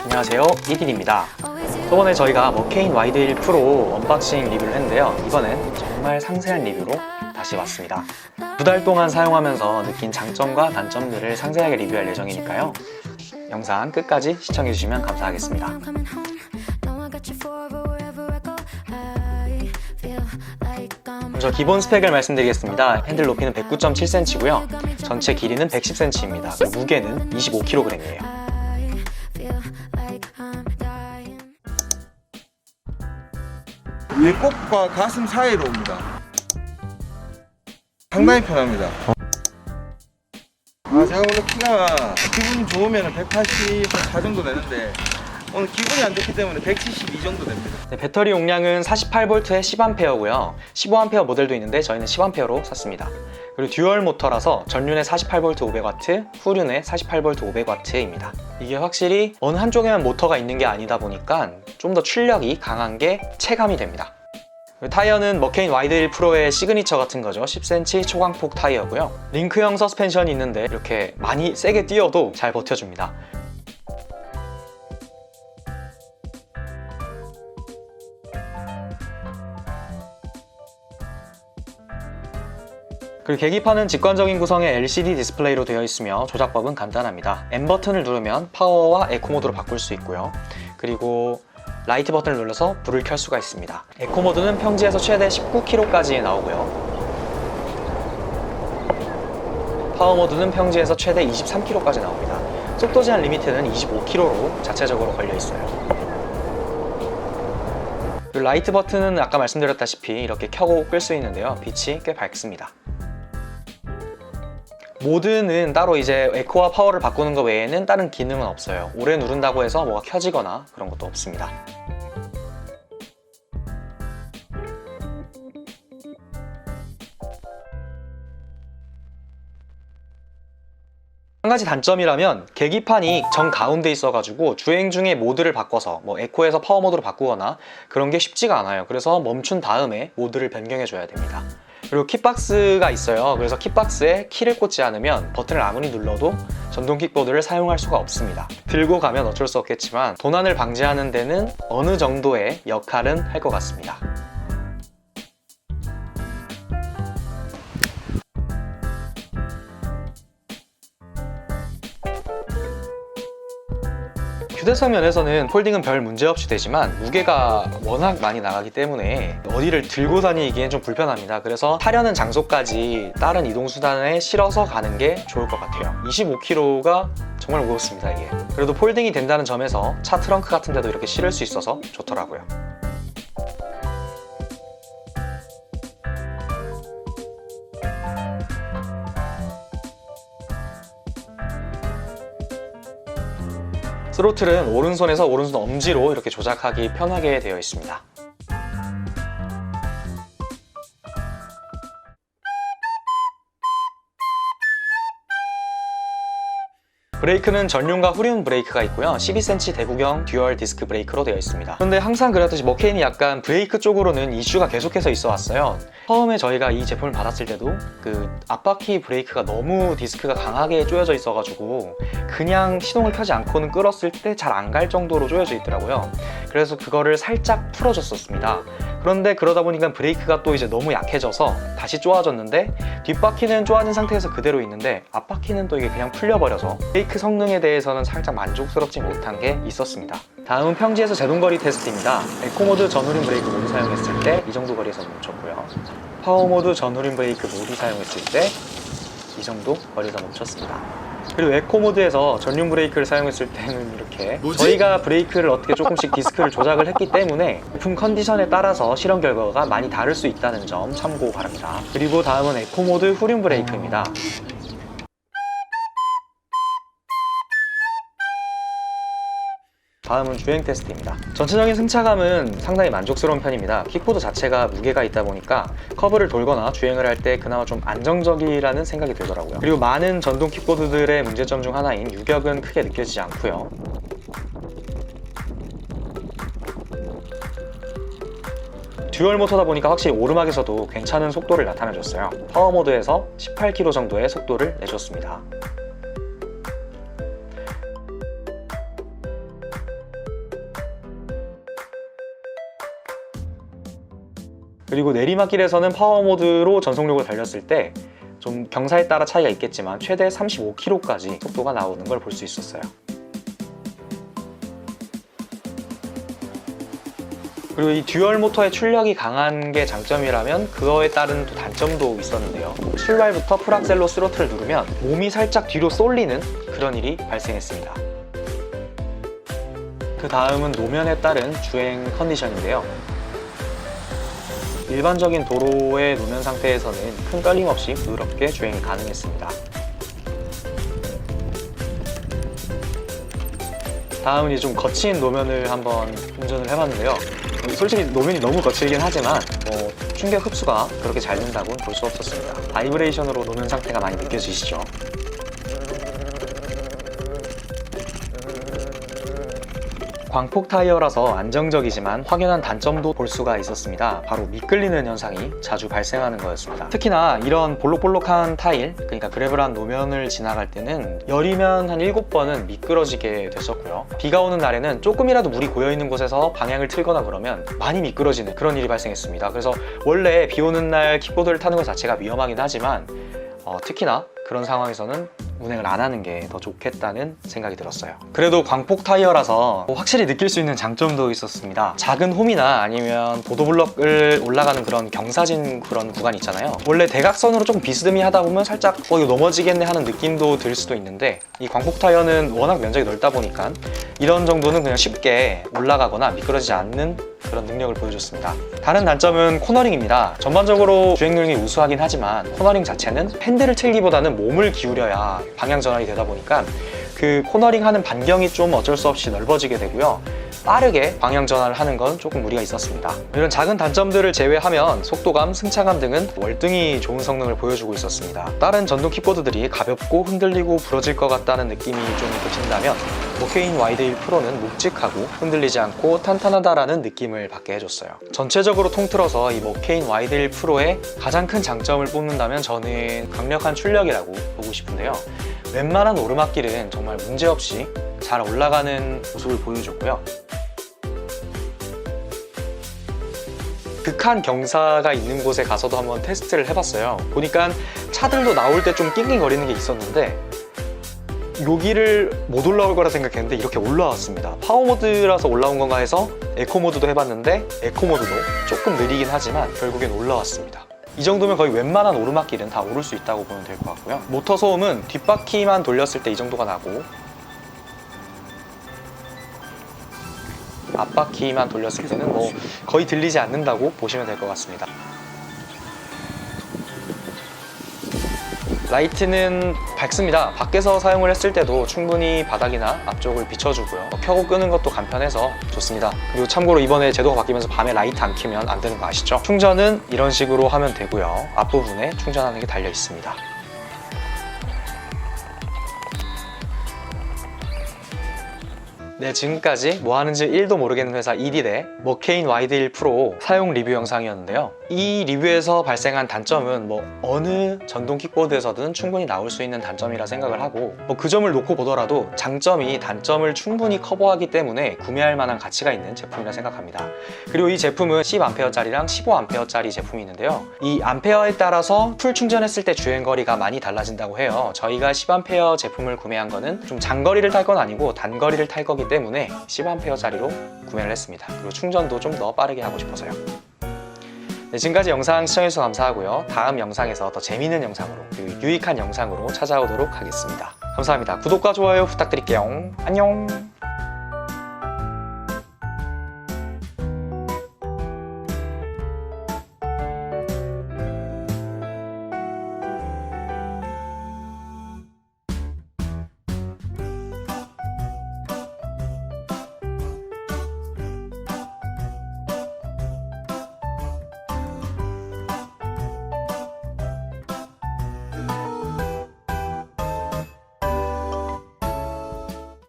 안녕하세요, 이딘입니다. 저번에 저희가 머케인 와이드힐 프로 언박싱 리뷰를 했는데요. 이번엔 정말 상세한 리뷰로 다시 왔습니다. 2달 동안 사용하면서 느낀 장점과 단점들을 상세하게 리뷰할 예정이니까요. 영상 끝까지 시청해주시면 감사하겠습니다. 먼저 기본 스펙을 말씀드리겠습니다. 핸들 높이는 109.7cm고요. 전체 길이는 110cm입니다. 그리고 무게는 25kg이에요. 위kok과 가슴 사이로 옵니다. 상당히 편합니다. 제가 원래 키가 기분 좋으면 184 정도 되는데 오늘 기분이 안 좋기 때문에 172 정도 됩니다. 네, 배터리 용량은 48V에 10A고요. 15A 모델도 있는데 저희는 10A로 샀습니다. 그리고 듀얼 모터라서 전륜에 48V 500W, 후륜에 48V 500W입니다. 이게 확실히 어느 한쪽에만 모터가 있는 게 아니다 보니까 좀 더 출력이 강한 게 체감이 됩니다. 타이어는 머케인 와이드힐 프로의 시그니처 같은 거죠. 10cm 초광폭 타이어고요. 링크형 서스펜션이 있는데 이렇게 많이 세게 뛰어도 잘 버텨줍니다. 그리고 계기판은 직관적인 구성의 LCD 디스플레이로 되어 있으며 조작법은 간단합니다. M 버튼을 누르면 파워와 에코 모드로 바꿀 수 있고요. 그리고 라이트 버튼을 눌러서 불을 켤 수가 있습니다. 에코 모드는 평지에서 최대 19km까지 나오고요. 파워 모드는 평지에서 최대 23km까지 나옵니다. 속도 제한 리미트는 25km로 자체적으로 걸려 있어요. 그리고 라이트 버튼은 아까 말씀드렸다시피 이렇게 켜고 끌 수 있는데요. 빛이 꽤 밝습니다. 모드는 따로 이제 에코와 파워를 바꾸는 것 외에는 다른 기능은 없어요. 오래 누른다고 해서 뭐가 켜지거나 그런 것도 없습니다. 한 가지 단점이라면 계기판이 정 가운데 있어가지고 주행 중에 모드를 바꿔서 뭐 에코에서 파워 모드로 바꾸거나 그런 게 쉽지가 않아요. 그래서 멈춘 다음에 모드를 변경해 줘야 됩니다. 그리고 킥박스가 있어요. 그래서 킥박스에 키를 꽂지 않으면 버튼을 아무리 눌러도 전동 킥보드를 사용할 수가 없습니다. 들고 가면 어쩔 수 없겠지만 도난을 방지하는 데는 어느 정도의 역할은 할 것 같습니다. 휴대성 면에서는 폴딩은 별 문제없이 되지만 무게가 워낙 많이 나가기 때문에 어디를 들고 다니기엔 좀 불편합니다. 그래서 타려는 장소까지 다른 이동수단에 실어서 가는 게 좋을 것 같아요. 25kg가 정말 무겁습니다, 이게. 그래도 폴딩이 된다는 점에서 차 트렁크 같은 데도 이렇게 실을 수 있어서 좋더라고요. 스로틀은 오른손에서 오른손 엄지로 이렇게 조작하기 편하게 되어 있습니다. 브레이크는 전륜과 후륜 브레이크가 있고요. 12cm 대구경 듀얼 디스크 브레이크로 되어 있습니다. 그런데 항상 그렇듯이 머케인이 약간 브레이크 쪽으로는 이슈가 계속해서 있어 왔어요. 처음에 저희가 이 제품을 받았을 때도 그 앞바퀴 브레이크가 너무 디스크가 강하게 조여져 있어가지고 그냥 시동을 켜지 않고는 끌었을 때 잘 안 갈 정도로 조여져 있더라고요. 그래서 그거를 살짝 풀어줬었습니다. 그런데 그러다 보니까 브레이크가 또 이제 너무 약해져서 다시 쪼아졌는데 뒷바퀴는 쪼아진 상태에서 그대로 있는데 앞바퀴는 또 이게 그냥 풀려버려서 브레이크 성능에 대해서는 살짝 만족스럽지 못한 게 있었습니다. 다음은 평지에서 제동거리 테스트입니다. 에코모드 전후륜 브레이크 모드 사용했을 때 이 정도 거리에서 멈췄고요. 파워모드 전후륜 브레이크 모드 사용했을 때 이 정도 거리에서 멈췄습니다. 그리고 에코모드에서 전륜 브레이크를 사용했을 때는 이렇게 저희가 브레이크를 어떻게 조금씩 디스크를 조작을 했기 때문에 부품 컨디션에 따라서 실험 결과가 많이 다를 수 있다는 점 참고 바랍니다. 그리고 다음은 에코모드 후륜 브레이크입니다. 다음은 주행 테스트입니다. 전체적인 승차감은 상당히 만족스러운 편입니다. 킥보드 자체가 무게가 있다 보니까 커브를 돌거나 주행을 할 때 그나마 좀 안정적이라는 생각이 들더라고요. 그리고 많은 전동 킥보드들의 문제점 중 하나인 유격은 크게 느껴지지 않고요. 듀얼 모터다 보니까 확실히 오르막에서도 괜찮은 속도를 나타내줬어요. 파워 모드에서 18km 정도의 속도를 내줬습니다. 그리고 내리막길에서는 파워 모드로 전속력을 달렸을 때 좀 경사에 따라 차이가 있겠지만 최대 35km까지 속도가 나오는 걸 볼 수 있었어요. 그리고 이 듀얼 모터의 출력이 강한 게 장점이라면 그거에 따른 또 단점도 있었는데요. 출발부터 풀악셀로 스로틀을 누르면 몸이 살짝 뒤로 쏠리는 그런 일이 발생했습니다. 그 다음은 노면에 따른 주행 컨디션인데요. 일반적인 도로의 노면 상태에서는 큰 떨림 없이 부드럽게 주행이 가능했습니다. 다음은 이제 좀 거친 노면을 한번 운전을 해봤는데요. 솔직히 노면이 너무 거칠긴 하지만 충격 흡수가 그렇게 잘 된다고는 볼 수 없었습니다. 바이브레이션으로 노면 상태가 많이 느껴지시죠? 광폭 타이어라서 안정적이지만 확연한 단점도 볼 수가 있었습니다. 바로 미끌리는 현상이 자주 발생하는 거였습니다. 특히나 이런 볼록볼록한 타일, 그러니까 그래블한 노면을 지나갈 때는 열이면 한 7번은 미끄러지게 됐었고요. 비가 오는 날에는 조금이라도 물이 고여있는 곳에서 방향을 틀거나 그러면 많이 미끄러지는 그런 일이 발생했습니다. 그래서 원래 비 오는 날 킥보드를 타는 것 자체가 위험하긴 하지만 특히나 그런 상황에서는 운행을 안 하는 게 더 좋겠다는 생각이 들었어요. 그래도 광폭 타이어라서 확실히 느낄 수 있는 장점도 있었습니다. 작은 홈이나 아니면 보도블럭을 올라가는 그런 경사진 그런 구간 있잖아요. 원래 대각선으로 조금 비스듬히 하다 보면 살짝 이거 넘어지겠네 하는 느낌도 들 수도 있는데 이 광폭 타이어는 워낙 면적이 넓다 보니까 이런 정도는 그냥 쉽게 올라가거나 미끄러지지 않는 그런 능력을 보여줬습니다. 다른 단점은 코너링입니다. 전반적으로 주행 능력이 우수하긴 하지만 코너링 자체는 핸들을 틀기보다는 몸을 기울여야 방향 전환이 되다 보니까 그 코너링 하는 반경이 좀 어쩔 수 없이 넓어지게 되고요. 빠르게 방향 전환을 하는 건 조금 무리가 있었습니다. 이런 작은 단점들을 제외하면 속도감, 승차감 등은 월등히 좋은 성능을 보여주고 있었습니다. 다른 전동 킥보드들이 가볍고 흔들리고 부러질 것 같다는 느낌이 좀 드신다면 머케인 와이드1 프로는 묵직하고 흔들리지 않고 탄탄하다라는 느낌을 받게 해줬어요. 전체적으로 통틀어서 이 머케인 와이드1 프로의 가장 큰 장점을 뽑는다면 저는 강력한 출력이라고 보고 싶은데요. 웬만한 오르막길은 정말 문제없이 잘 올라가는 모습을 보여줬고요. 극한 경사가 있는 곳에 가서도 한번 테스트를 해봤어요. 보니까 차들도 나올 때 좀 낑낑거리는 게 있었는데 여기를 못 올라올 거라 생각했는데 이렇게 올라왔습니다. 파워 모드라서 올라온 건가 해서 에코 모드도 해봤는데 에코 모드도 조금 느리긴 하지만 결국엔 올라왔습니다. 이 정도면 거의 웬만한 오르막길은 다 오를 수 있다고 보면 될 것 같고요. 모터 소음은 뒷바퀴만 돌렸을 때 이 정도가 나고 앞바퀴만 돌렸을 때는 거의 들리지 않는다고 보시면 될 것 같습니다. 라이트는 밝습니다. 밖에서 사용을 했을 때도 충분히 바닥이나 앞쪽을 비춰주고요. 켜고 끄는 것도 간편해서 좋습니다. 그리고 참고로 이번에 제도가 바뀌면서 밤에 라이트 안 켜면 안 되는 거 아시죠? 충전은 이런 식으로 하면 되고요. 앞부분에 충전하는 게 달려 있습니다. 네, 지금까지 뭐 하는지 1도 모르겠는 회사 이딜의 머케인 와이드1 프로 사용 리뷰 영상이었는데요. 이 리뷰에서 발생한 단점은 어느 전동 킥보드에서든 충분히 나올 수 있는 단점이라 생각을 하고 그 점을 놓고 보더라도 장점이 단점을 충분히 커버하기 때문에 구매할 만한 가치가 있는 제품이라 생각합니다. 그리고 이 제품은 10A짜리랑 15A짜리 제품이 있는데요. 이 암페어에 따라서 풀 충전했을 때 주행거리가 많이 달라진다고 해요. 저희가 10A 제품을 구매한 거는 좀 장거리를 탈 건 아니고 단거리를 탈 거기 때문에 10A짜리로 구매를 했습니다. 그리고 충전도 좀 더 빠르게 하고 싶어서요. 네, 지금까지 영상 시청해주셔서 감사하고요. 다음 영상에서 더 재미있는 영상으로 그리고 유익한 영상으로 찾아오도록 하겠습니다. 감사합니다. 구독과 좋아요 부탁드릴게요. 안녕.